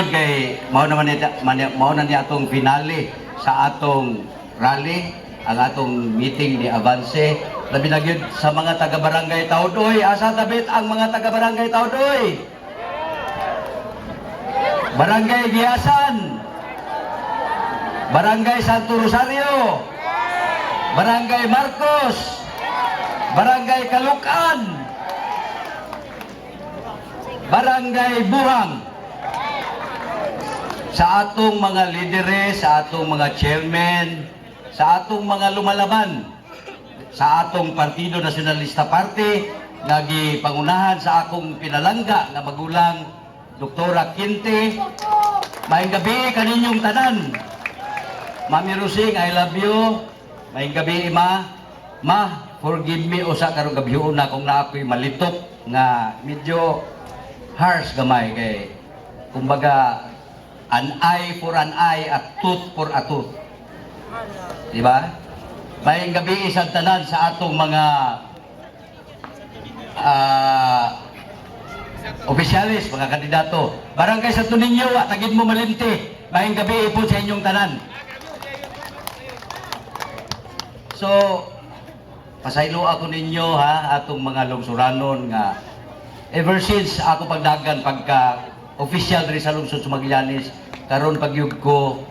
Kay mao na niya atong finale sa atong rally, ang atong meeting ni Avance. Labi na gyud sa mga taga-barangay Taudoy. Asa tabit ang mga taga-barangay Taudoy? Barangay Giasan, Barangay Santo Rosario, Barangay Marcos, Barangay Kalukan, Barangay Buhang. Sa atong mga lideres, sa atong mga chairman, sa atong mga lumalaban, sa atong Partido Nacionalista Party, nagi pangunahan sa akong pinalangga na magulang Doktora Quinte. Maayong gabi kaninyong tanan. Mami Rusing, I love you. Maayong gabi, Ma. Ma, forgive me usa karong gabion na kung na ako'y malitok nga medyo harsh gamay kay kumbaga an eye for an eye at tooth for a tooth. Diba? Maayong gabi isang tanan sa atong mga opisyalis, mga kandidato. Barangay Santo Niño, tagid mo malinti. Maayong gabi po sa inyong tanan. So, pasaylo ako ninyo ha, atong mga lungsuranon nga ever since ako pagdagan pagka official rin sa lungsod sa Magallanes, karon pagyug ko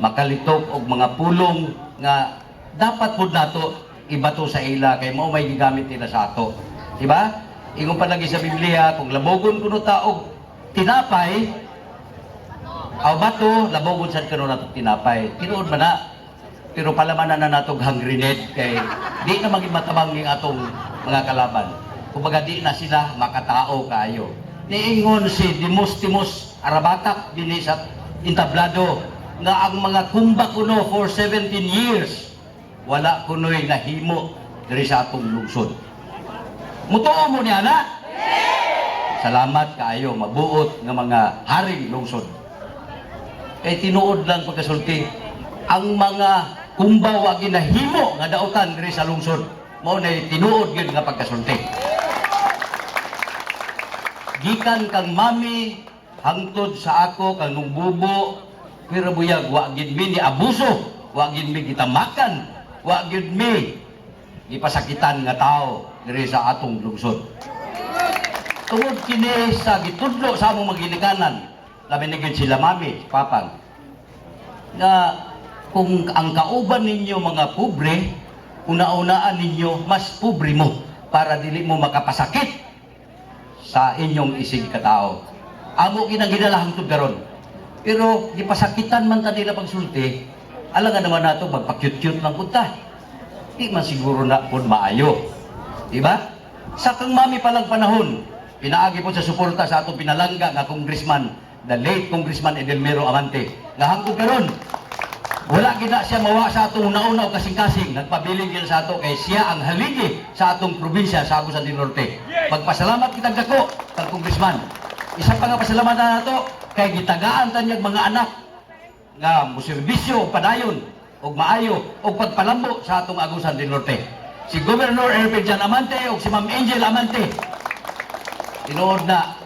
makalitok og mga pulong nga dapat pud nato ibato sa ila kay mao may gigamit nila sa ato. Diba? Ingon pa lagi sa Biblia, kung labogon kuno ta og tinapay, aw bato, labogon sad kuno nato tinapay. Tinuod man na. Pero palamanan na nato hungry net kay di na maging matabang ning atong mga kalaban. Kumbaga di na sila makatao kaayo. Niingon si Dimos Arabatak dinhi sa entablado nga ang mga kumba kuno for 17 years wala kunoy nahimo diri sa atong lungsod. Mutuo mo niya na? Salamat kaayo mabuot nga mga haring lungsod. Kay tinuod lang pagkasulti ang mga kumba wa ginahimo nga dautan diri sa lungsod. Mao nay tinuod gyud nga pagkasulti. Gikan kang mami hangtod sa ako kang nungbubo pero buyag wa gid mi ni abuso, wa gid mi gitamakan, wa gid mi gipasakitan nga tao diri sa atong lungsod. Tungod kini sa gitudlo sa among maginikanan, labi na gyud sila mami, papang nga kung ang kauban ninyo mga pobre, una-unaan ninyo mas pobre mo para dili mo makapasakit sa inyong isig katao. Amo ginagidala hangtod karon. Pero gipasakitan man ta nila pagsulti, alangan naman nato magpa-cute-cute lang punta. Di man siguro na pud maayo. Diba? Sa kang mami palang panahon, pinaagi po sa suporta sa atong pinalangga nga congressman, the late Congressman Edelmiro Amante. Nga hangtod karon, wala gina siya mawa sa atong nauna o kasing-kasing. Nagpabiling gina sa ato kay siya ang haligi sa atong probinsya sa Agusan del Norte. Magpasalamat kitang dako kang congressman. Isa pa nga pasalamat na nato kay gitagaan tanyag mga anak nga muserbisyo o padayon o maayo o pagpalambo sa atong Agusan del Norte. Si Governor Erpin Amante o si Ma'am Angel Amante. Tinuod na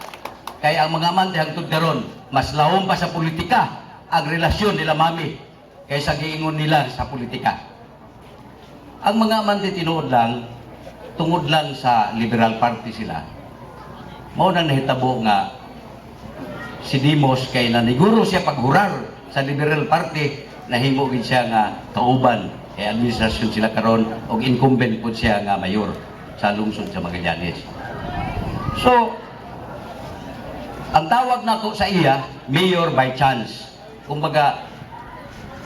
kay ang mga amante hangtod karon mas lawom pa sa politika ang relasyon nila mami kaysa giingon nila sa politika. Ang mga amante tinuod lang, tungod lang sa Liberal Party sila. Mao nang nahitabo nga si Dimos kay naniguro siya paghurar sa Liberal Party, nahimo gid siya nga kauban kay administrasyon sila karon og incumbent pud siya nga mayor sa lungsod sa Magallanes. So, ang tawag nako sa iya, mayor by chance. Kumbaga,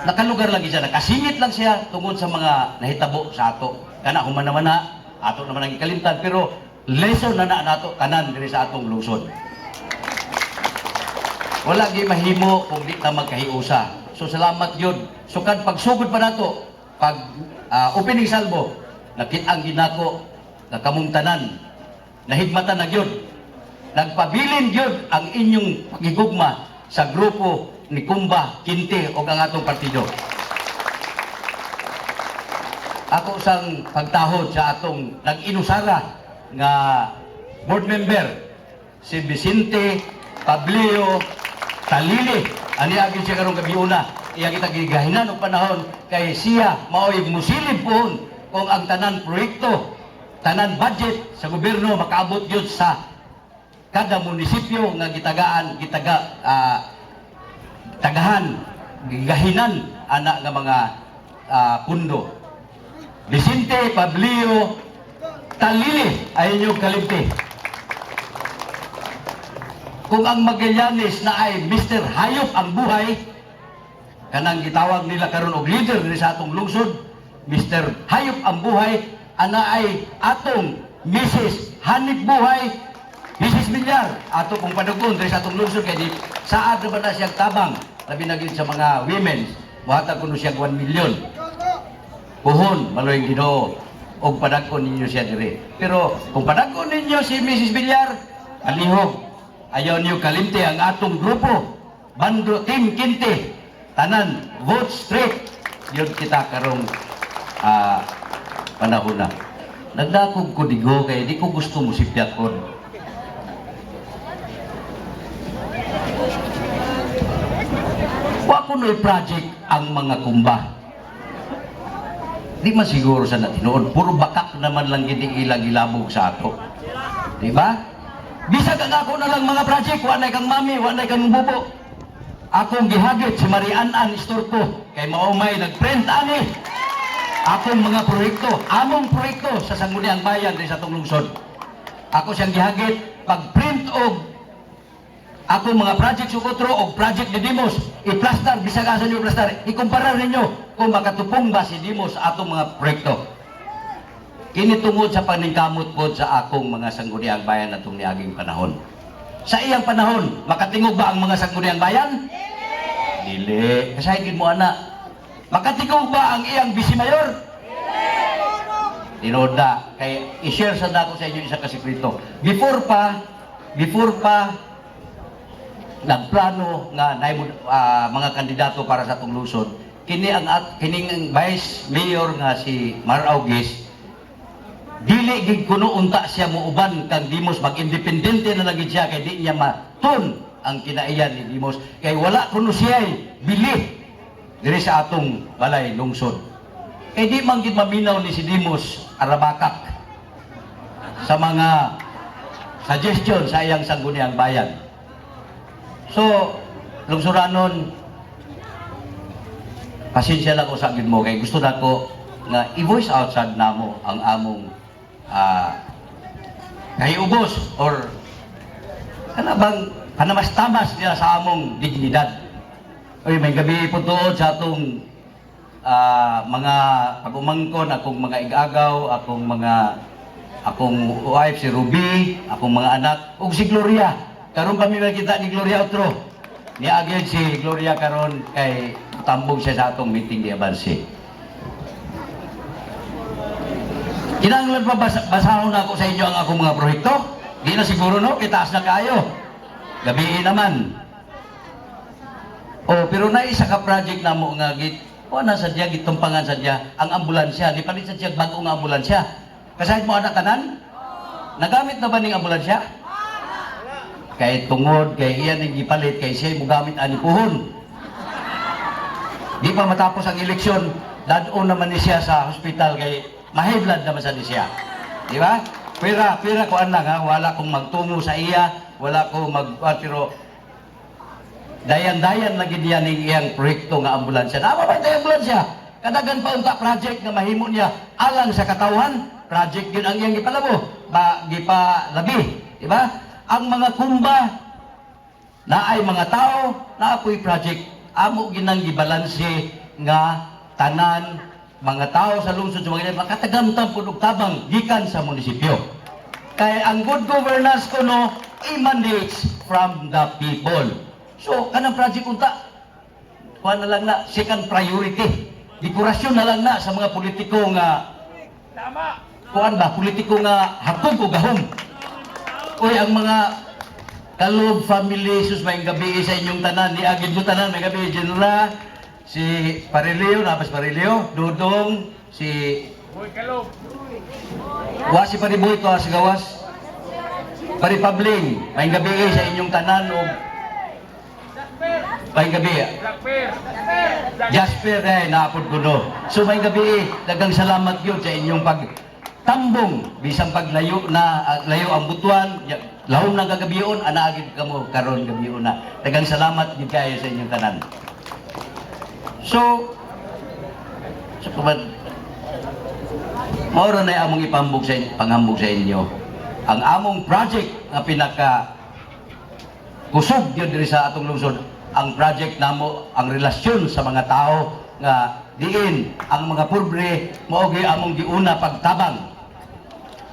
nakalugar lang siya, nakasingit lang siya tungod sa mga nahitabo sa ato. Kana human naman na, ato naman ang ikalimtan, pero lesson na nato tanan diri sa atong lungsod. Wala gi mahimo kung di ta magkahiusa. So salamat yun. So kad pagsugod pa nato, pag opening salvo, nakit-ang ginako na kamong tanan, nahigmatan na yun. Nagpabilin yun ang inyong pagigugma sa grupo ni Kumba, Quinte o ang atong partido. Ako sang pagtahod sa atong nag-inusara nga board member si Vicente Pablio talili. Ani agin siya karong gabiuna. Iya kita gigahinan og panahon kay siya mao'y musilid pohon kung ang tanan proyekto, tanan budget sa gobyerno makaabot gyud sa kada munisipyo nga tagahan, gigahinan ana nga mga pundo. Vicente Pablio talili ay inyong kalimti. Kung ang Magallanes na ay Mr. Hayop ang buhay, kanang gitawag nila karon og leader ni sa atong lungsod, Mr. Hayop ang buhay, ana ay atong Mrs. Hanip Buhay, Mrs. Villar, ato kong padugon sa atong lungsod kay di saad na ba na siyang tabang, labi na gyud sa mga women, muhatag kuno siya 1 million. Puhon, maloy Ginoo, og padagkon ninyo siya dire. Pero kung padagkon ninyo si Mrs. Villar, alihog, ayaw niyo kalimti ang atong grupo, Bando Team Kinte, tanan, vote straight, yun kita karong panahon na. Nagdakog ko digo kaya di ko gusto mo si Piakon. Wa ko no'y project ang mga kumba. Di man siguro sa natinoon, puro bakak naman lang ilang ilabog sa ato. Di ba? Bisag ang ako na lang mga project, wanay kang mami, wanay kang bubo. Akong gihagit si Marian-An Istorpo, kay maumay nag-print ani. Akong mga proyekto, among proyekto sa Sangguniang Bayan din sa atong lungsod. Ako siyang gihagit, pag-print og akong mga project sukotro og project ni Dimos, i-plaster, bisag asa niyo plaster, ikumpara ninyo kung makatupong ba si Dimos sa atong mga proyekto. Kini tungod sa paningkamot po sa akong mga Sangguniang Bayan atong niaging panahon. Sa iyang panahon, makatingog ba ang mga Sangguniang Bayan? Dili. Kasayagin mo anak. Makatingog ba ang iyang Vice Mayor? Tinoda. Kaya i-share sa dako sa inyo isa ka sekreto. Before pa nagplano nga mga kandidato para sa atong lungsod, kining Vice Mayor nga si Mar August, dili gid kuno unta siya muuban kang Dimos, mag-independente na lagi siya kay di niya matun ang kinaiyan ni Dimos kay wala kuno siya bili diri sa atong balay lungsod. Kay di man gid maminaw ni si Dimos arabakak sa mga suggestion sa iyang Sangguniang Bayan. So, lungsuranon, pasensya lang ko sa gid mo kay gusto nako nga i-voice out sad namo ang among kahiubos or kanabang panamastamas nila sa among dignidad. Oy, may gabi po tuod sa atong mga pag-umangkon, akong mga igagaw, akong wife si Ruby, akong mga anak, ug si Gloria. Karon kami makita ni Gloria Otro. Niagid si Gloria karon kay tambog siya sa atong meeting di Abansi. Kinahanglan pa basahon na ako sa inyo ang akong mga proyekto? Di na siguro no, kitaas na kayo. Gabiin naman. Oh, pero na isa ka project na mo nga git, wala sadya gitumpangan sadya ang ambulansya, di palit sadya bagong ambulansya. Kasahit mo anak tanan? Nagamit na ba ning ambulansya? Kay tungod, kay iyan yung gipalit, kay siya mo gamit ani puhon. Di pa matapos ang eleksyon, dadon naman ni siya sa hospital kay mahiblan naman sa siya. Di ba? Pira ko lang ha, wala kong magtungo sa iya, wala ko pero dayan-dayan lagi niya ning iyang proyekto nga ambulansya. Nama ba ito ambulansya? Kadagan pa unta project nga mahimo niya alang sa katawhan, project yun ang iyang gipalabo, gipalabi. Di ba? Ang mga kumba na ay mga tao na apoy project amo ginang gibalanse nga tanan mga tao sa lungsod sa mga makatagamtam pud og tabang gikan sa munisipyo. Kay ang good governance kuno emanates from the people. So kanang project unta kuan na lang na second priority. Dekorasyon na lang na sa mga politiko nga tama. Kuan ba politiko nga hakog o gahom. Uy, ang mga Kalog family, sus may gabi sa inyong tanan, ni agid mo tanan, may gabi, General, si Parilio, napas Parilio, Dudong, si Boy Kalog. Si Pariboy to, si Gawas. Paripabling, may gabi sa inyong tanan, o May gabi. Jasper naapod ko no. So may gabi, dagang salamat yun sa inyong pagtambong bisang paglayo na layo ang butuan, lahom ng kagabion, anaagid kamo karon gabion na. Dagang salamat gid kayo sa inyong tanan. So kumad maura na among ipambog sa pangambog sa inyo. Ang among project nga pinaka kusog yun diri sa atong lungsod, ang project namo ang relasyon sa mga tao nga diin ang mga pobre mao gyud among giuna pagtabang.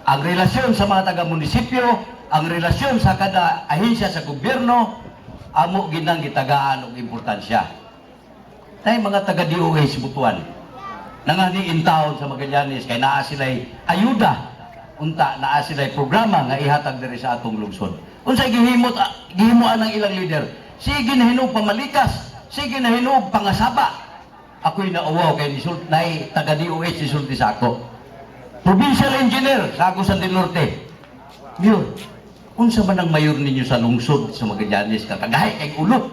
Ang relasyon sa mga taga-munisipyo, ang relasyon sa kada ahensya sa gobyerno amo ginang gitagaan og importansya. Tay mga taga-DOH butuan nangani in town sa Magallanes kay naa sila'y ayuda unta naa sila'y programa nga ihatag diri sa atong lungsod. Unsay gihimuan ng ilang leader? Sige na hinog pamalikas, sige na hinog pangasaba. Ako'y nauwaw kay nisult nay taga-DOH nisulti sa ako. Provincial engineer sa ako sa Norte. Mayor, unsa man ang mayor ninyo sa lungsod sa Magallanes kakagahay kay ulo?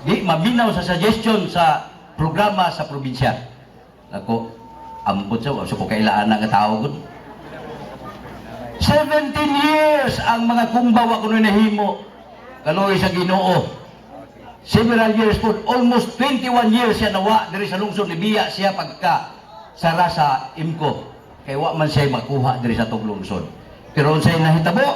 Di mabinaw sa suggestion sa programa sa probinsya. Ako, ambot sa ko kailaan nga tao gud. 17 years ang mga kumbawa kuno nahimo. Kaloy sa Ginoo. Several years po, almost 21 years siya nawa diri sa lungsod ni biya siya pagka sara sa IMCO. Kay wa man siya makuha diri sa tong lungsod. Pero unsay nahitabo?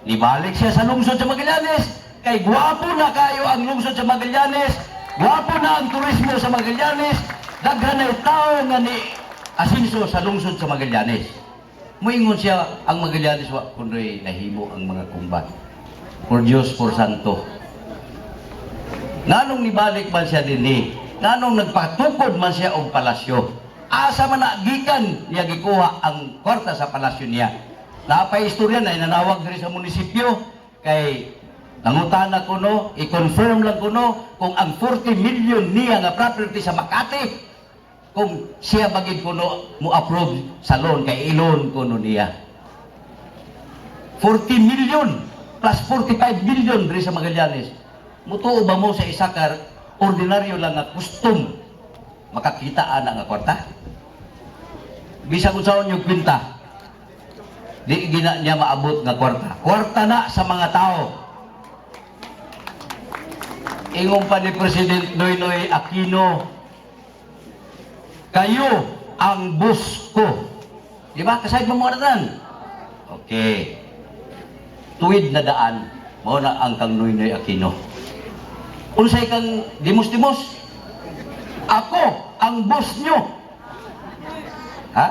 Nibalik siya sa lungsod sa Magallanes. Kay gwapo na kayo ang lungsod sa Magallanes. Gwapo na ang turismo sa Magallanes. Daghan ay tao nga ni asinso sa lungsod sa Magallanes. Muingon siya ang Magallanes wa kunoy nahimo ang mga kumbat. Por Dios, por Santo. Nganong nibalik man siya dinhi? Nganong nagpatukod man siya og palasyo? Asa man na gikan niya gikuha ang kwarta sa palasyo niya? Napay istorya na inanawag diri sa munisipyo kay nangutana ko no, i-confirm lang ko no kung ang 40 million niya nga property sa Makati kung siya bagid ko no mo-approve sa loan kay ilon ko no niya. 40 million plus 45 million diri sa Magallanes. Mutuo ba mo sa isa ka ordinaryo lang nga custom makakitaan nga kwarta? Bisag unsaon yung kwenta, di gina niya maabot nga kwarta. Kwarta na sa mga tao. Ingon pa ni President Noynoy Aquino, kayo ang boss ko. Di ba? Kasayad mo mga daan. Okay. Tuwid na daan, mo na ang kang Noynoy Aquino. Unsay kang dimos-dimos? Ako ang boss nyo. Ha?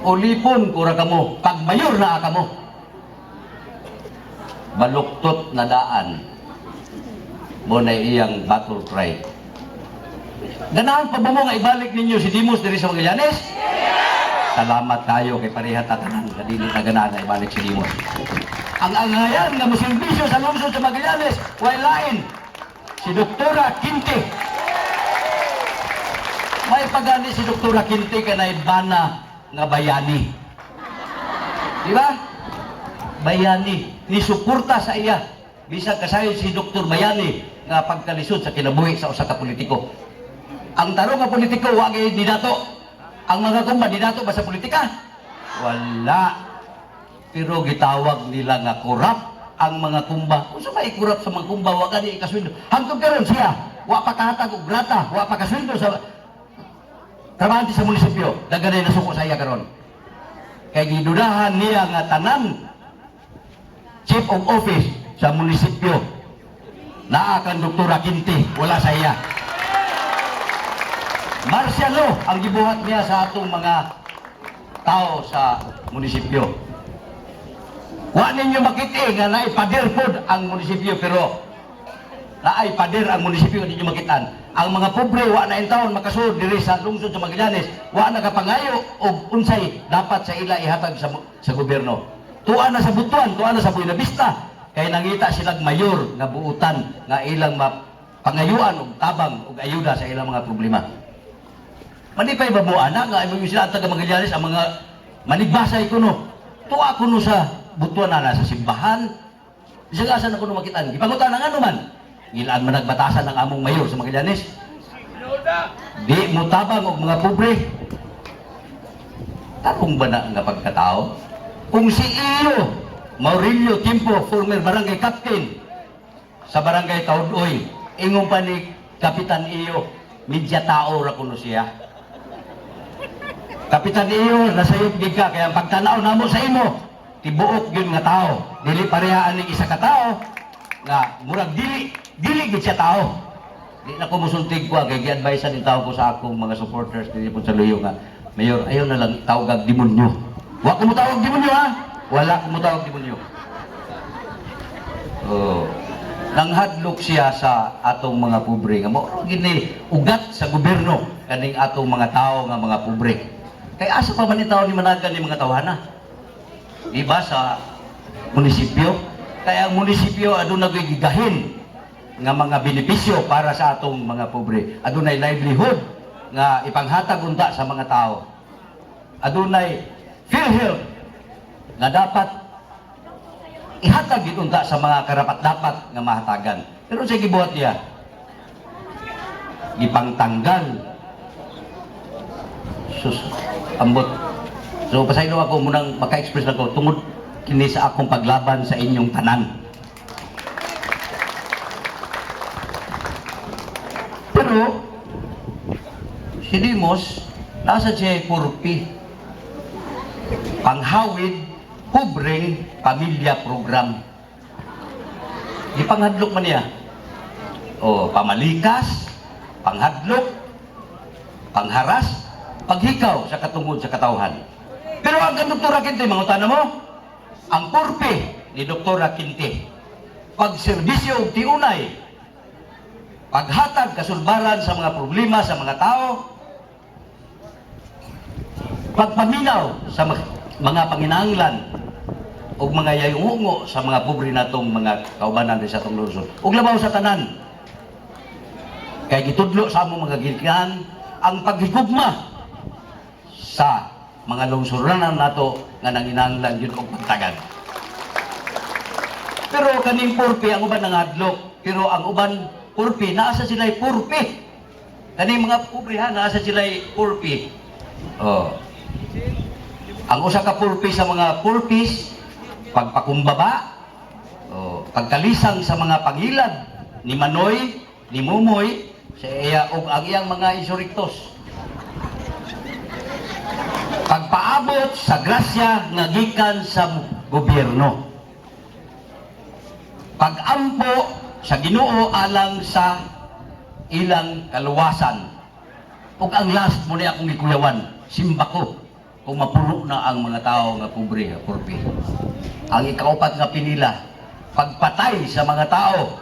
Ulipon kura kamo, pag mayor na kamo. Baluktot na daan. Mo na iyang battle cry. Ganahan pa ba mo nga ibalik ninyo si Dimos diri sa Magallanes? Salamat tayo kay pareha tatanan kadili na ganahan na ibalik si Dimos. Ang angayan nga musilbisyo sa lungsod sa Magallanes, way lain si Doktora Quinte. May pagani si Doktora Quinte kanay bana nga bayani. Di ba? Bayani ni suporta sa iya. Bisag kasayo si Dr. Bayani nga pagkalisod sa kinabuhi sa usa ka politiko. Ang tarong nga politiko wa gyud dinato. Ang mga kumba dinato ba sa politika? Wala. Pero gitawag nila nga korap ang mga kumba. Unsa may korap sa mga kumba wa gani ikasweldo. Hangtod karon siya wa pa kahatag og grata, wa pa kasweldo sa trabahante sa munisipyo. Daganay nasuko sa iya karon. Kay gidudahan niya nga tanan chief of office sa munisipyo naa kang Doktora Quinte, wala sa iya. Martial law ang gibuhat niya sa atong mga tao sa munisipyo. Wa ninyo makita nga naay pader pod ang munisipyo, pero naay pader ang munisipyo ninyo makitaan. Ang mga pobre wa na intawon makasulod diri sa lungsod sa Magallanes, wa na kapangayo og unsay dapat sa ila ihatag sa gobyerno. Tuwa na sa Butuan, tuwa na sa Buena Vista, kay nangita silang mayor nga buutan nga ilang pangayuan og tabang og ayuda sa ilang mga problema. Manipay ba mo ana nga imong sila taga Magallanes ang mga manigbasay kuno. Tuwa kuno sa Butuan na sa simbahan. Bisag asa na kuno makitaan. Ipangutan nga naman. Ilan man nagbatasan ang among mayor sa Magallanes. Di mo tabang og mga pobre. Tarong ba na nga pagkatao? Kung si Iyo Maurilio Timpo, former barangay captain sa barangay Taudoy, ingon pa ni Kapitan Iyo, medya tao ra kuno siya. Kapitan Iyo, nasayop gid ka, kaya ang pagtanaw namo sa imo, tibuok yun nga tao. Dili parehaan ni isa ka tao, nga murag dili gid siya tao. Di na ko musultig ko, kay gi-advise din tao ko sa akong mga supporters dili po sa luyo nga, Mayor, ayaw na lang tawag ang demonyo. Wa ko mo tawag demonyo ha? Wala ko mo tawag demonyo. Oh. Nanghadlok siya sa atong mga pobre nga mo gini ugat sa gobyerno kaning atong mga tao nga mga pobre. Kay asa pa man ni tao ni managan ni mga tawhana? Di ba sa munisipyo? Kaya ang munisipyo aduna gigahin nga mga benepisyo para sa atong mga pobre. Adunay livelihood nga ipanghatag unta sa mga tao. Adunay PhilHealth nga dapat ihatag gid unta sa mga karapat-dapat nga mahatagan. Pero sa gibuhat niya, gipangtanggal. Sus, ambot. So pasaylo ako munang maka-express ako tungod kini sa akong paglaban sa inyong tanan. Pero si Dimos, nasa siya purpi, panghawid, pobreng pamilya program. Ipanghadlok man niya. O, pamalikas, panghadlok, pangharas, paghikaw sa katungod sa katawhan. Pero ang Dr. Quinte, mangutana mo, ang purpi ni Dr. Quinte, pagserbisyo og tiunay, paghatag kasulbaran sa mga problema sa mga tao, pagpaminaw sa mga panginahanglan o mga yayungungo sa mga pobre natong mga kaubanan sa atong lungsod. Ug labaw sa tanan. Kay gitudlo sa among mga ginikanan ang paghigugma sa mga lungsuranan nato nga nanginahanglan yun og pagtagad. Pero kaning purpi ang uban nangadlok, pero ang uban purpi naasa sila'y purpi. Kaning mga pobre naasa sila'y purpi. Oh. Ang usa ka purpose sa mga purpose, pagpakumbaba, pagkalisang sa mga pangilad ni Manoy, ni Mumoy, sa iya og ang iyang mga insurrectos. Pagpaabot sa grasya nga gikan sa gobyerno. Pagampo sa Ginoo alang sa ilang kaluwasan. Ug ang last mo na akong gikuyawan, simba ko. Kung mapuno na ang mga tao nga pobre, purpi. Ang ikaupat nga pinila, pagpatay sa mga tao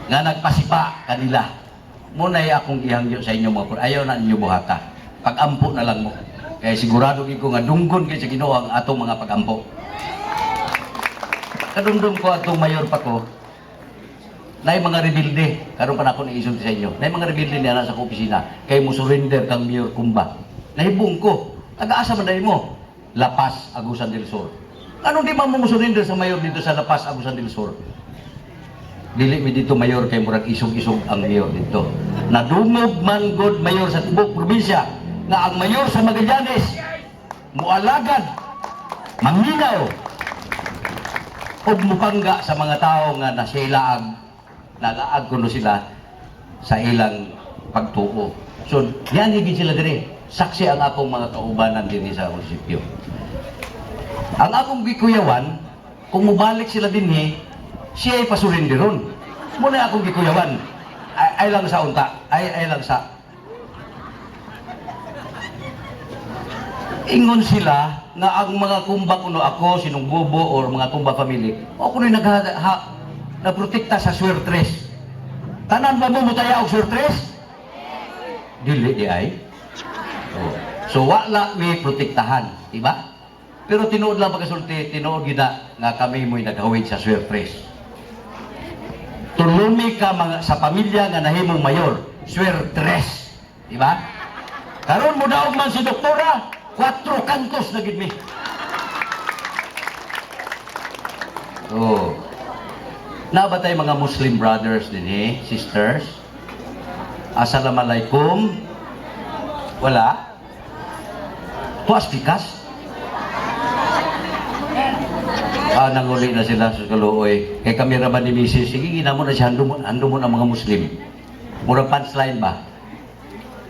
nga nagpasipa kanila. Muna'y akong ihangyo sa inyo mga purpi. Ayaw na ninyo buhata. Pagampo na lang mo. Kaya sigurado ko nga dunggon kayo sa Ginoo ang atong mga pagampo. Kadumdum ko atong mayor pa ko, na mga rebelde, karon pa na ako naisulti sa inyo, na mga rebelde niya sa opisina, kay mo surrender kang Mayor Kumba. Nahibong ko, taga-asa man mo, Lapas, Agusan del Sur. Ano di ba mo surrender sa mayor dito sa Lapas, Agusan del Sur? Dili mi dito mayor kay murag isog-isog ang mayor dito. Nadumog man god mayor sa tibok probinsya nga ang mayor sa Magallanes mualagad, maminaw, o mupangga sa mga tao nga nasilaag, nalaag kuno sila sa ilang pagtuo. So, yan higit sila dire. Saksi ang akong mga kaubanan din sa munisipyo. Ang akong gikuyawan, kung mubalik sila din siya ay pasurindiron. Muna akong gikuyawan. Ay lang sa unta. Ay lang sa... Ingon sila nga ang mga kumba kuno ako, sinong bubo or mga kumba family, o kuno nagprotekta sa swertres. Tanan ba mo mutaya og swertres? Dili di ay. So wala may protektahan, diba? Pero tinuod lang pagkasulti, tinuod gina nga kami mo'y naghawid sa swertres. Tulumi ka sa pamilya nga nahimong mayor, swertres, diba? Karon mo daog man si doktora, 4 kantos na gid mi. Nabatay mga Muslim brothers din sisters. Assalamualaikum. Wala. Tuas pikas. Nanguli na sila sa kaluoy. Kay kami raman ni Mrs. Sige, ginamo na siya. Hando mo ang mga Muslim. Murang punchline ba?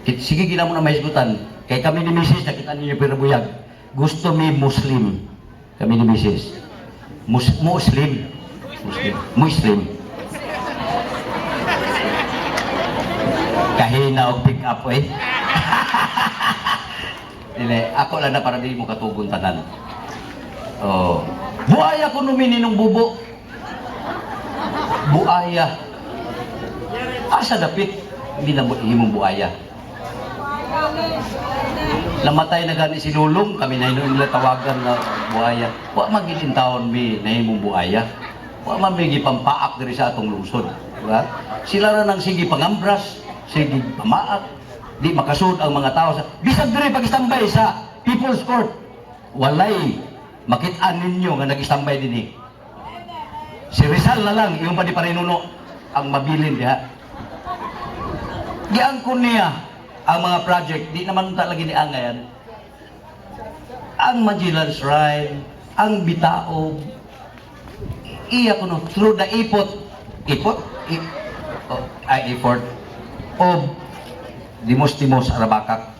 Sige, ginamo na mahisgutan. Kay kami ni Mrs. Nakita ninyo pinabuyag. Gusto mi Muslim. Kami ni Mrs. Muslim. Kahina o pick up Dili, ako lang na para di mo katugon tanan. Oh. Buaya ko numini ng bubo. Buaya. Asa dapit? Hindi na himong buaya. Namatay na gani si Lulong, kami na nila tawagan na buaya. Wa magiging taon mi na himong buaya. Wa mamigi pampaak diri sa atong lungsod. Diba? Sila ra nang sige pangambras, sige pamaak. Di makasud ang mga tao sa bisag diri pag-istambay sa People's Court. Walay makit-an ninyo nga nag-istambay dinhi. Si Rizal na lang yung pa di parinuno ang mabilin diha. Giangkon niya ang mga project, di naman ta lagi ni angayan. Ang Magellan Shrine, ang Bitaog, iya kuno through the effort of Dimos Arabacak.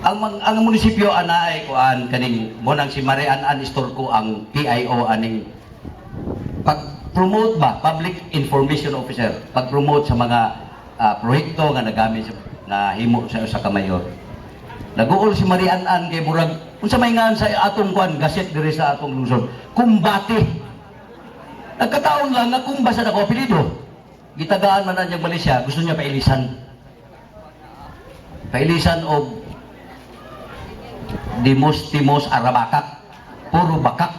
Ang munisipyo anaay kuan kaning mo nang si Marian Istorco ang PIO aning pag-promote ba public information officer, pag-promote sa mga proyekto nga nagamit na himo sa kamayor. Naguol si Marian kay murag unsa may ngan sa atong kuan gaset diri sa atong lungsod, kumbate. Nagkataon lang na kumbasa na ko apelyido. Gitagaan man na niyang Malaysia, gusto niya pailisan. Pailisan og Dimos Arabacak. Puro bakak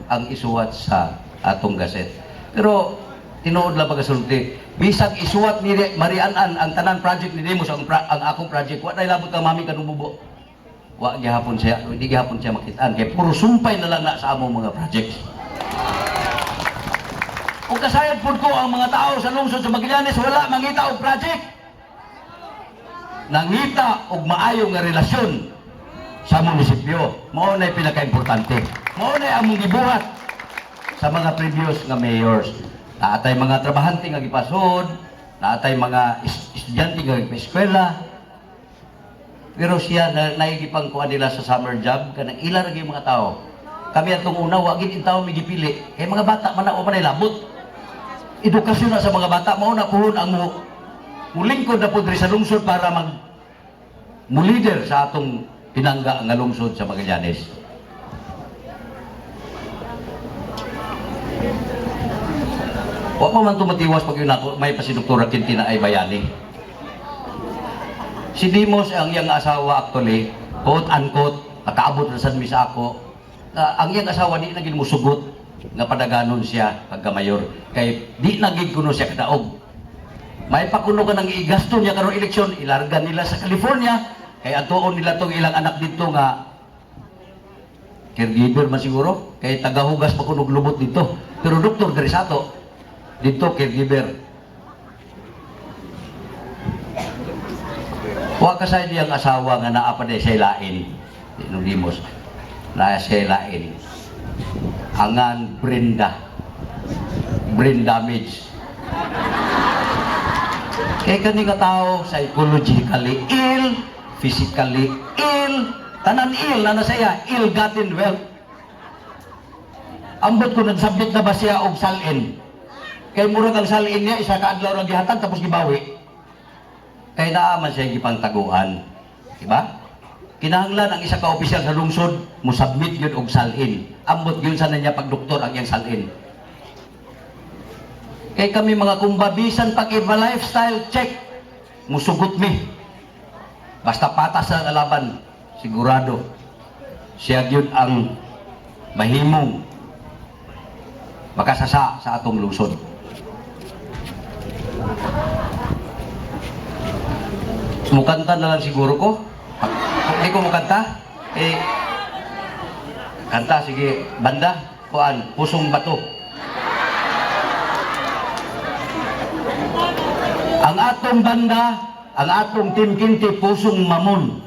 ang isuwat sa atong gaset. Pero tinuod lang pagkasulti. Bisag isuwat ni Marianan ang tanan project ni Dimos ang akong project, wa nay labot ka mami kanumubo. Wa gihapon siya, hindi gihapon siya makitaan kay puro sumpay na lang na sa among mga projects. Kung kasayad po ko ang mga tao sa lungsod sa Magallanes, wala mangita og project. Nangita og maayong nga relasyon sa munisipyo. Mao na'y pinaka-importante. Mao na'y among gibuhat sa mga previous nga mayors. Naatay mga trabahante nga gipasod, naatay mga estudyante nga gipa-eskwela. Pero siya naigipang kuha nila sa summer job, kanang ila ra gyud mga tao. Kami atong una, wa gid in tawo mi gipili. Kay mga bata man na o manay labot. Edukasyon na sa mga bata, mao na puhon ang mulingkod na po diri sa lungsod para mulider sa atong pinangga nga lungsod sa Magallanes. Wa pa man tumatiwas pag yun ako, may pasidoktora Quintina ay bayani. Si Dimos ang iyang asawa actually, quote-unquote, nakaabot na sa misa ako, ang iyang asawa di naging musugot nga padaganon siya pagkamayor kay di nagig kuno siya kadaog. May pakuno ka nang igasto niya karong eleksyon, ilarga nila sa California kay atuon nila tong ilang anak dito nga caregiver man siguro kay tagahugas pa kuno lubot dito. Pero doktor diri sa ato dito caregiver. Wa kasay diyang asawa nga naa pa day siya lain. Dimos na siya lain. Angan brain damage. Kaya kani ka tao psychologically ill, physically ill, tanan ill na saya, ill-gotten wealth. Ambot ko nagsabit na ba siya og salin? Kay murag ang salin niya isa ka adlaw ra gihatag tapos gibawi. Kay naa man siya gipangtaguan, di ba? Kinahanglan ang isa ka opisyal sa lungsod mo-submit yun og salin. Ambot yun sa niya pag doktor ang iyang salin. Kay kami mga kumbabisan pag iba lifestyle check, musugot mi. Basta patas ang alaban, sigurado siya yun ang mahimong makasasa sa atong lungsod. Mukanta na lang siguro ko. Hindi ko mukanta, kanta, sige, banda, kuan, pusong bato. atong banda, ang atong Team Kinti pusong mamon.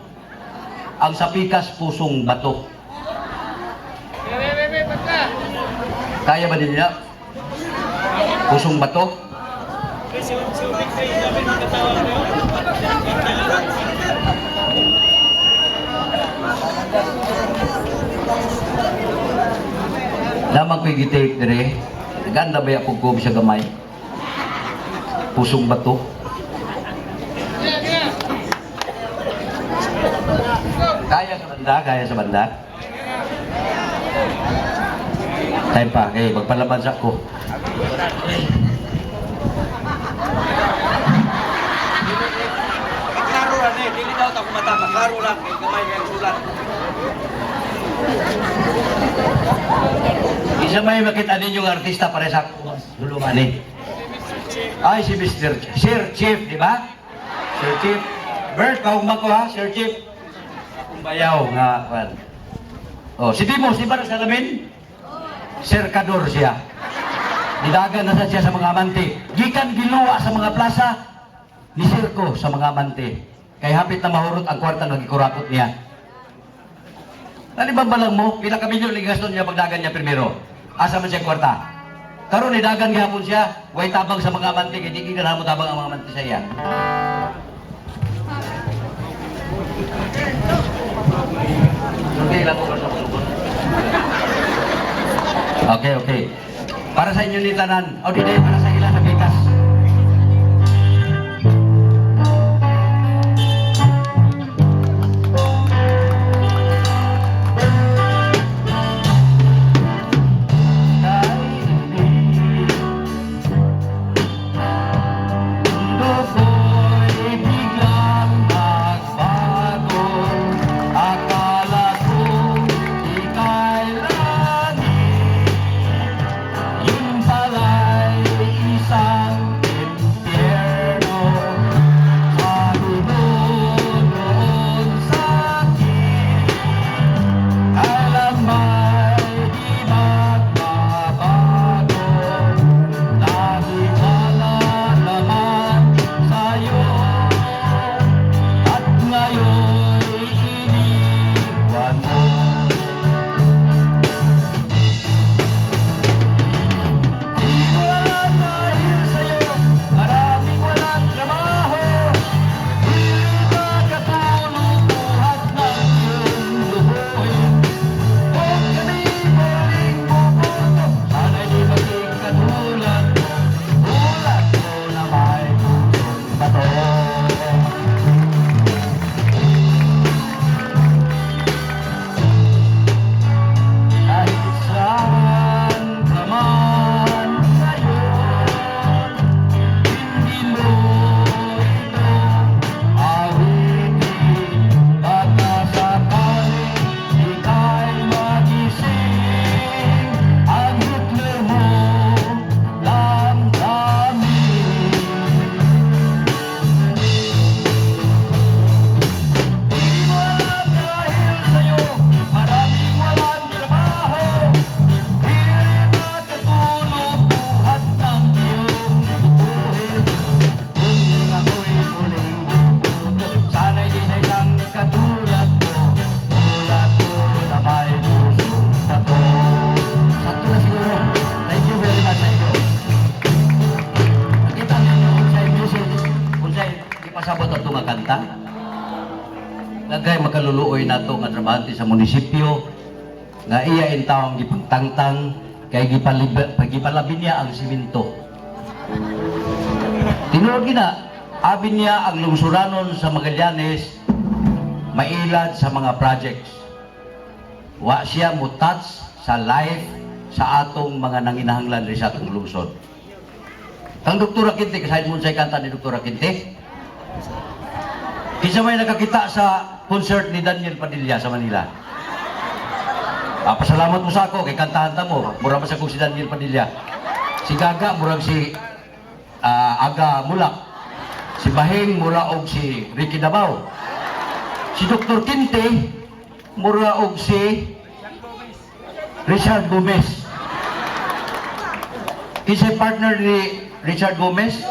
Ang sa Pikas pusong bato. Kaya ba din niya? Pusong bato? Lamang ko'y gitake dire. Ganda ba yung pagkubi sa gamay? Pusong bato. Kaya sa banda? Kaya sa banda? Time pa, okay, magpalaban sa ko. Klaro lang eh, dili daw ako matama. Klaro lang, kay gamay kay sulat. Isa may makita ninyong artista pare sa dulungan eh. Ay, si Mr. Sir Chief, di ba? Sir Chief. Bert, kaugma ko ha, Sir Chief. Akong bayaw nga. Well. Oh, si Dimos, di ba sa lamin? Serkador siya. Nidagan na siya sa mga amante. Gikan giluwa sa mga plaza, ni Sirko sa mga amante. Kay hapit na mahurot ang kwarta nga gikurakot niya. Nalibang balang mo, pila ka milyon ligaston niya pagdagan niya primero. Asa man siya kwarta? Karon nidagan gihapon siya, way tabang sa mga amante, kay di ka mo tabang ang mga amante sa iya. Okay lang ko sa sulubon. Okay, okay. Para sa inyo ni tanan, o di para sa ila sa Pikas. Pasabot ato nga kanta. Nagay makaluluoy nato nga trabahante sa munisipyo nga iya in taong gipagtangtang kay gipalabi niya ang simento. Tinuod gina, abin niya ang lungsuranon sa Magallanes mailad sa mga projects. Wa siya mo-touch sa life sa atong mga nanginahanglan rin sa atong lungsod. Ang Dr. Aquinte, kasahid mo sa kanta ni Dr. Aquinte, Kinsa may nakakita sa concert ni Daniel Padilla sa Manila? Pasalamat mo sa ako kay kantahan ta mo. Mura ba sa kong si Daniel Padilla? Si Gaga murag si Aga Mulak. Si Bahing mura og si Ricky Dabao. Si Dr. Quinte mura og si Richard Gomez. Kinsa partner ni Richard Gomez?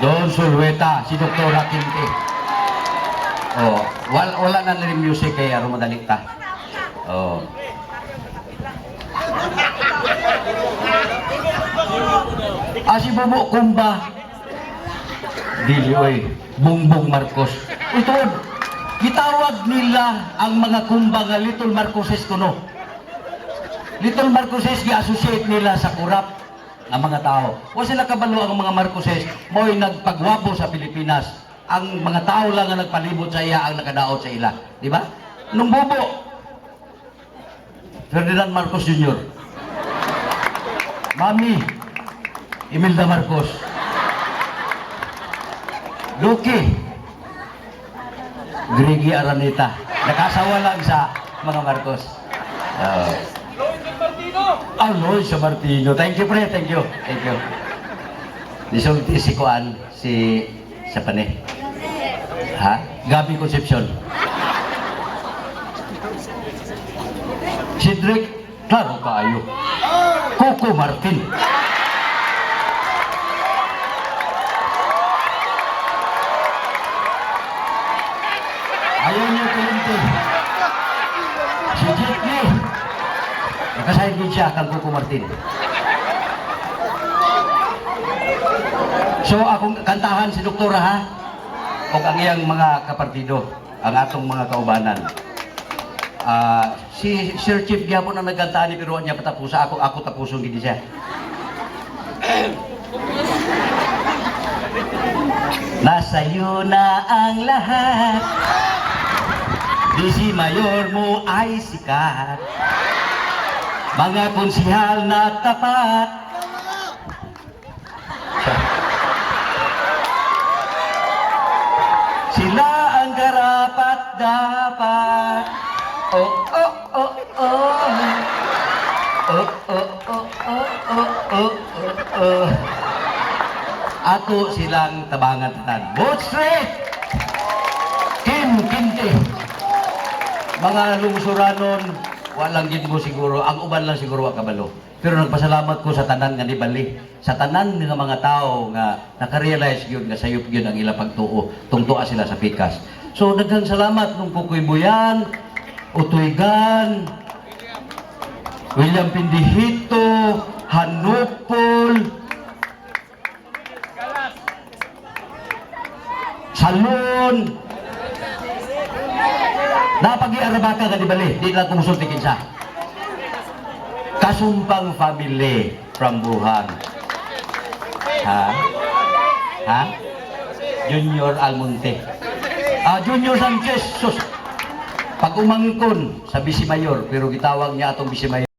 Don Sulweta, si Dr. Raquinte. Oh, wala na rin music kaya rumadalikta. Oh. Si Bobo Kumba. Dili oy, Bongbong Marcos. Ito, gitawag nila ang mga kumba nga Little Marcoses kuno. Little Marcoses gi-associate nila sa kurap ng mga tao. Wa sila kabalo ang mga Marcoses mo'y nagpagwapo sa Pilipinas. Ang mga tao lang ang nagpalibot sa iya ang nakadaot sa ila, di ba? Nung Bobo Ferdinand Marcos Jr. Mami Imelda Marcos. Lucky Grigi Araneta. Nakasawa lang sa mga Marcos. Lloyd San Martino. Thank you, pre. Thank you. Thank you. Disulti si Kuan, si Sapane. Ha? Gabi Concepcion. Cedric, klaro kaayo. Coco Martin. Ayaw niyo kulinti. Si Jet Lee. Nakasahid din siya kang Coco Martin. So akong kantahan si Doktora ha. O ang iyang mga kapartido, ang atong mga kaubanan. Si Sir Chief gyapon ang nagkantahan ni pero niya patapusa ako tapuson gid siya. Nasa iyo na ang lahat. Di si Mayor mo ay sikat. Mga konsihal na tapat. Sila ang karapat-dapat. Oh, oh, oh, oh. Oh, oh, oh, oh, oh, oh, oh. Ato silang tabangan tanan. Both straight! Kim Kinte. Mga lungsuranon, walang gid mo siguro, ang uban lang siguro wa kabalo. Pero nagpasalamat ko sa tanan nga nibali, sa tanan nga mga tao nga nakarealize gyud nga sayop gyud ang ilang pagtuo, tungtoa sila sa pikas. So daghang salamat nung Kukoy Buyan, Utoygan, William Pindihito, Hanupol, Salon. Napag-iarabaka ka di bali, di lang kumusulti kinsa. Kasumpang family from Buhan. Ha? Ha? Junior Almonte. Junior Sanchez. Sus. Pag umangkon sa Bisi Mayor, pero gitawag niya atong Bisi Mayor.